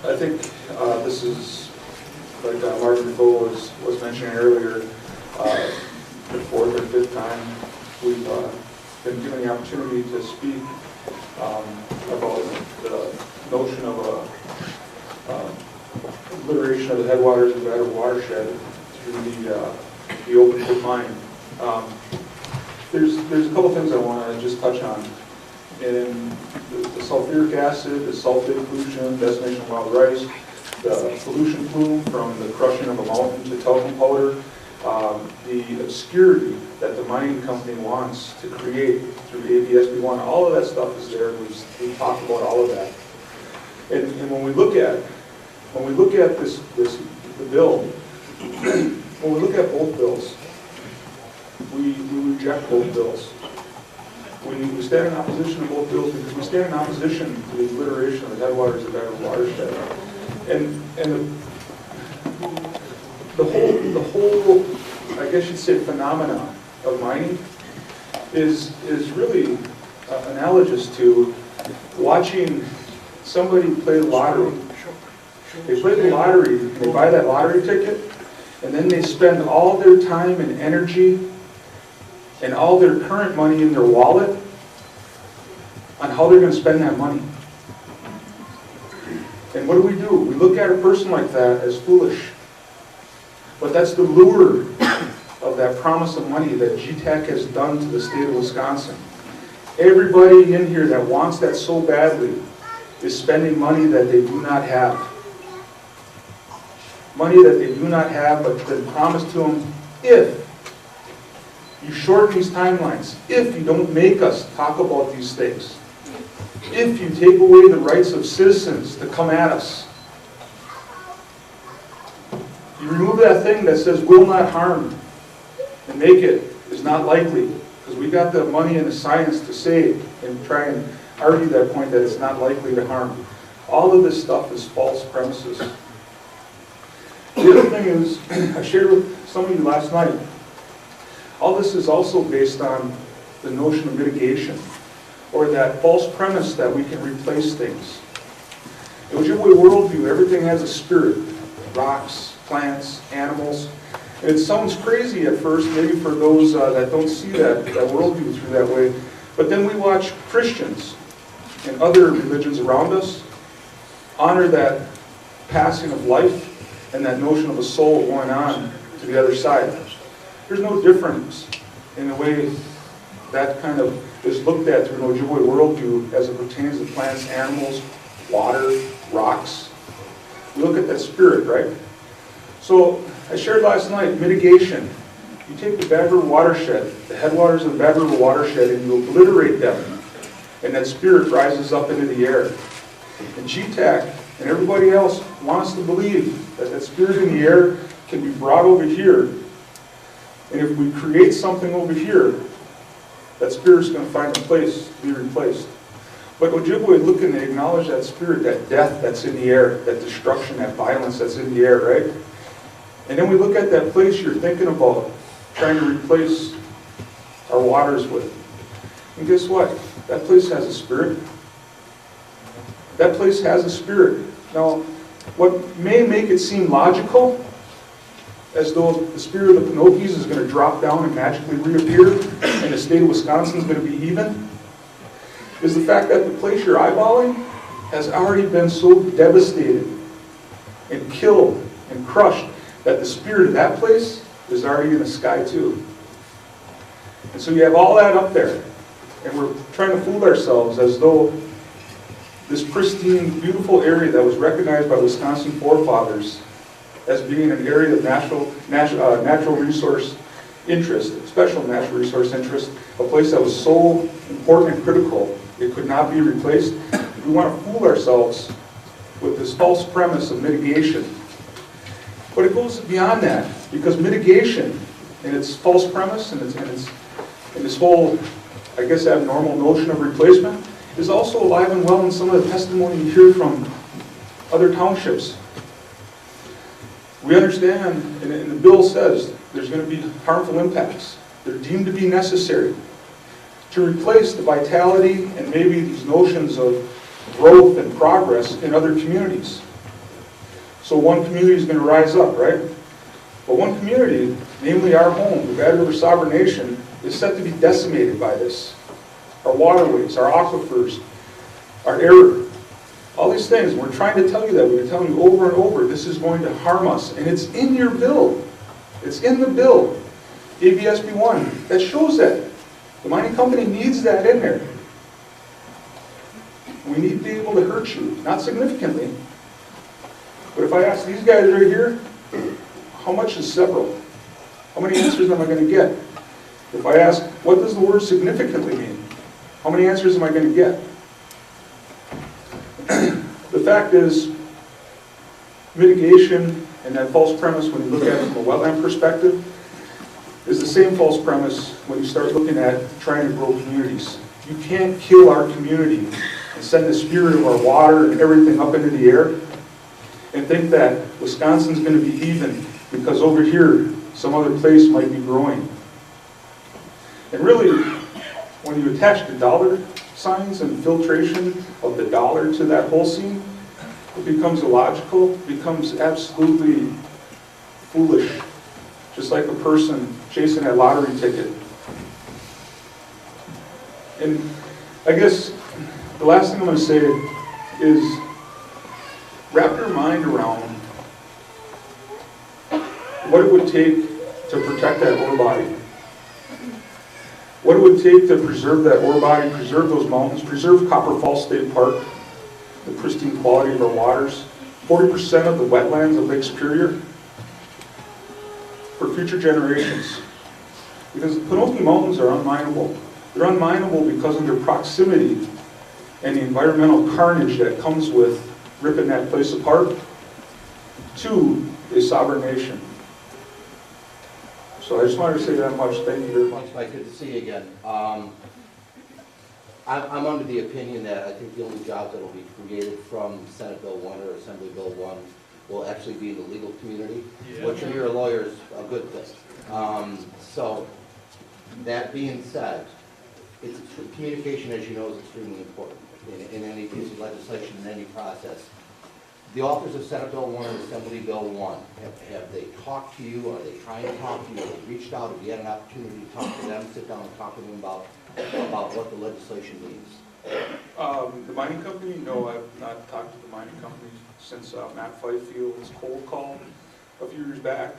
I think this is, like Martin Defoe was mentioning earlier, the fourth or fifth time we've been given the opportunity to speak about the notion of a liberation of the headwaters of the Bedford watershed through the open pit mine. There's a couple things I want to just touch on. In the sulfuric acid, the sulfate pollution, decimation of wild rice, the pollution plume from the crushing of a mountain to talcum powder, the obscurity that the mining company wants to create through ABSB1, all of that stuff is there. We've talked about all of that. And when we look at the bill, when we look at both bills, we reject both bills. We stand in opposition to both bills because we stand in opposition to the obliteration of the headwaters of the Bedford watershed. And the whole, I guess you'd say, phenomenon of mining is really analogous to watching somebody play the lottery. They play the lottery, they buy that lottery ticket, and then they spend all their time and energy and all their current money in their wallet on how they're going to spend that money. And what do? We look at a person like that as foolish. But that's the lure of that promise of money that GTAC has done to the state of Wisconsin. Everybody in here that wants that so badly is spending money that they do not have. Money that they do not have, but been promised to them if you shorten these timelines, if you don't make us talk about these things, if you take away the rights of citizens to come at us. You remove that thing that says will not harm and make it is not likely, because we got the money and the science to say and try and argue that point that it's not likely to harm. All of this stuff is false premises. The other thing is, I shared with some of you last night, all this is also based on the notion of mitigation, or that false premise that we can replace things. In Ojibwe worldview, everything has a spirit. Rocks, plants, animals. And it sounds crazy at first, maybe for those that don't see that worldview through that way. But then we watch Christians and other religions around us honor that passing of life and that notion of a soul going on to the other side. There's no difference in the way that kind of is looked at through an Ojibwe worldview as it pertains to plants, animals, water, rocks. We look at that spirit, right? So I shared last night, mitigation. You take the Bad River watershed, the headwaters of the Bad River watershed, and you obliterate them, and that spirit rises up into the air. And GTAC and everybody else want us to believe that that spirit in the air can be brought over here. And if we create something over here, that spirit's going to find a place to be replaced. But Ojibwe look and acknowledge that spirit, that death that's in the air, that destruction, that violence that's in the air, right? And then we look at that place you're thinking about trying to replace our waters with. And guess what? That place has a spirit. That place has a spirit. Now, what may make it seem logical, as though the spirit of the Penokees is going to drop down and magically reappear, and the state of Wisconsin is going to be even, is the fact that the place you're eyeballing has already been so devastated and killed and crushed that the spirit of that place is already in the sky too. And so you have all that up there, and we're trying to fool ourselves as though this pristine, beautiful area that was recognized by Wisconsin forefathers as being an area of natural resource interest, special natural resource interest, a place that was so important and critical, it could not be replaced. We want to fool ourselves with this false premise of mitigation. But it goes beyond that, because mitigation and its false premise and this whole, I guess, abnormal notion of replacement is also alive and well in some of the testimony you hear from other townships. We understand, and the bill says, there's going to be harmful impacts. They're deemed to be necessary to replace the vitality and maybe these notions of growth and progress in other communities. So one community is going to rise up, right? But one community, namely our home, the Bad River Sovereign Nation, is set to be decimated by this. Our waterways, our aquifers, our air, all these things. We're trying to tell you that. We've been telling you over and over, this is going to harm us. And it's in your bill. It's in the bill. ABSB 1, that shows that. The mining company needs that in there. We need to be able to hurt you, not significantly. But if I ask these guys right here, how much is several? How many answers am I going to get? If I ask, what does the word significantly mean? How many answers am I going to get? The fact is, mitigation and that false premise when you look at it from a wetland perspective is the same false premise when you start looking at trying to grow communities. You can't kill our community and send the spirit of our water and everything up into the air and think that Wisconsin's going to be even because over here some other place might be growing. And really, when you attach the dollar signs and filtration of the dollar to that whole scene, it becomes illogical, it becomes absolutely foolish, just like a person chasing that lottery ticket. And I guess the last thing I'm going to say is wrap your mind around what it would take to protect that ore body. What it would take to preserve that ore body, preserve those mountains, preserve Copper Falls State Park, the pristine quality of our waters, 40% of the wetlands of Lake Superior for future generations. Because the Penokee Mountains are unminable. They're unminable because of their proximity and the environmental carnage that comes with ripping that place apart to a sovereign nation. So I just wanted to say that much. Thank you very much. Thanks, Mike. Good to see you again. I'm under the opinion that I think the only jobs that will be created from Senate Bill 1 or Assembly Bill 1 will actually be in the legal community, which when you're a lawyer is a good thing. So that being said, communication, as you know, is extremely important in any piece of legislation, in any process. The authors of Senate Bill 1 and Assembly Bill 1, have they talked to you? Are they trying to talk to you? Have they reached out? Have you had an opportunity to talk to them, sit down and talk to them about what the legislation means? The mining company? No, I've not talked to the mining company since Matt Fifield's cold call a few years back.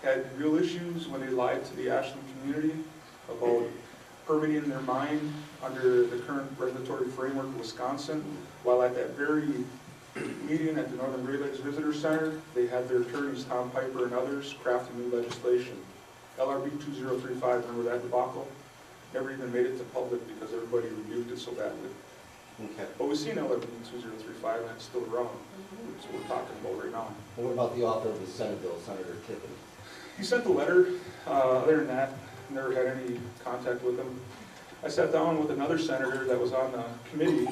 Had real issues when they lied to the Ashland community about permitting their mine under the current regulatory framework of Wisconsin, while at that very meeting at the Northern Great Lakes Visitor Center, they had their attorneys, Tom Piper and others, craft a new legislation. LRB 2035, remember that debacle? Never even made it to public because everybody rebuked it so badly. Okay. But we've seen LRB 2035 and it's still around. That's what we're talking about right now. And what about the author of the Senate Bill, Senator Tippin? He sent the letter. Other than that, never had any contact with him. I sat down with another senator that was on the committee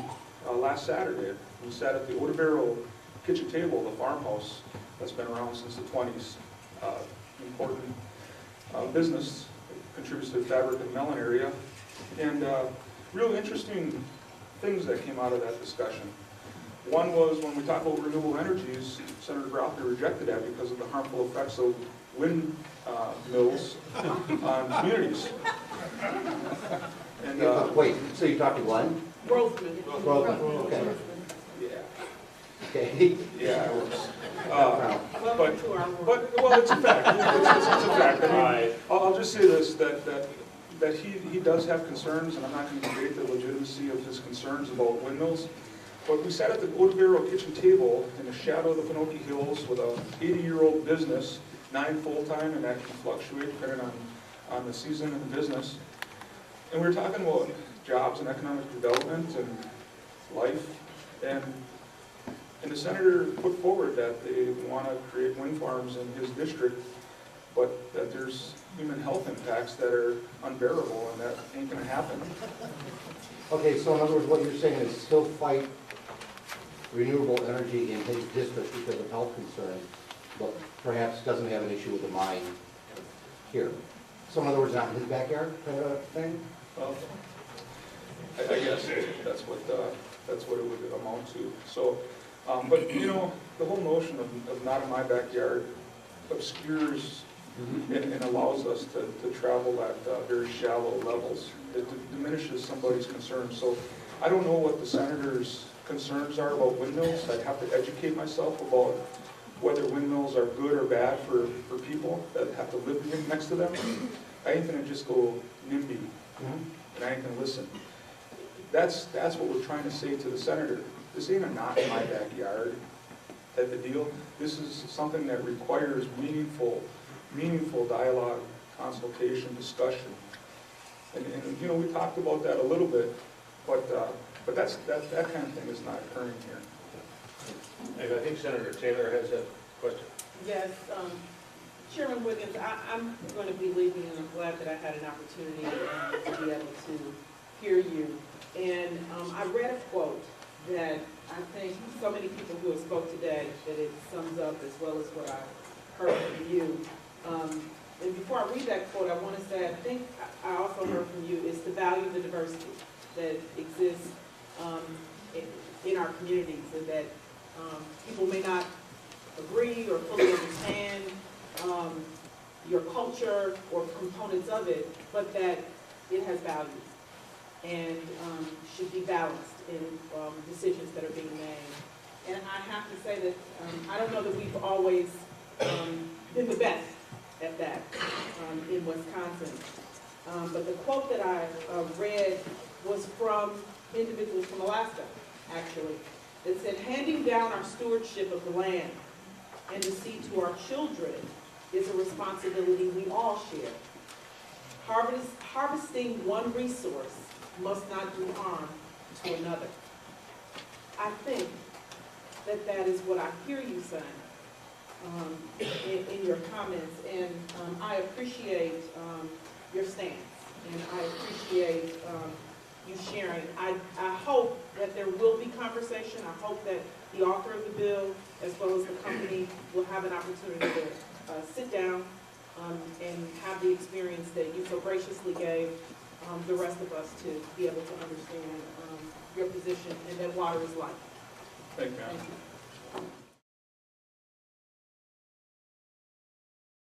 last Saturday. We sat at the Odebaro kitchen table, the farmhouse that's been around since the 20s. Important business, contributes to the fabric of the melon area. And real interesting things that came out of that discussion. One was when we talked about renewable energies, Senator Brauchner rejected that because of the harmful effects of wind mills on communities. And, wait, so you're talking Glenn? Groveman. Okay. Yeah. Okay. Yeah, it was. Well, it's a fact. It's a fact. I mean, I'll just say this, that he does have concerns, and I'm not going to debate the legitimacy of his concerns about windmills. But we sat at the Odebaro kitchen table in the shadow of the Penokee Hills with a 80-year-old business, 9 full-time, and that can fluctuate depending on the season and the business. And we were talking about jobs and economic development and life. And the senator put forward that they want to create wind farms in his district, but that there's human health impacts that are unbearable, and that ain't going to happen. Okay, so in other words, what you're saying is still fight renewable energy in his district because of health concerns, but perhaps doesn't have an issue with the mine here. So in other words, not in his backyard kind of thing? Well, I guess that's what it would amount to. So But, you know, the whole notion of not in my backyard obscures and allows us to travel at very shallow levels. It diminishes somebody's concerns. So I don't know what the senator's concerns are about windmills. I'd have to educate myself about whether windmills are good or bad for people that have to live next to them. I ain't gonna just go NIMBY, and I ain't gonna listen. That's what we're trying to say to the senator. This ain't a not in my backyard type of deal. This is something that requires meaningful dialogue, consultation, discussion. And you know, we talked about that a little bit, but that kind of thing is not occurring here. And I think Senator Taylor has a question. Yes, Chairman Wiggins, I'm going to be leaving, and I'm glad that I had an opportunity to be able to hear you. And I read a quote that I think so many people who have spoke today, that it sums up as well as what I heard from you. And before I read that quote, I want to say, I think I also heard from you, is to value the diversity that exists in our communities, and that people may not agree or fully understand your culture or components of it, but that it has value and should be balanced in decisions that are being made. And I have to say that I don't know that we've always been the best at that in Wisconsin. But the quote that I read was from individuals from Alaska, actually. It said, handing down our stewardship of the land and the sea to our children is a responsibility we all share. Harvesting one resource must not do harm to another. I think that that is what I hear you saying in your comments, and I appreciate your stance, and I appreciate you sharing. I hope that there will be conversation. I hope that the author of the bill, as well as the company, will have an opportunity to sit down and have the experience that you so graciously gave the rest of us to be able to understand your position, and that water is life. Thank you, ma'am. Thank you.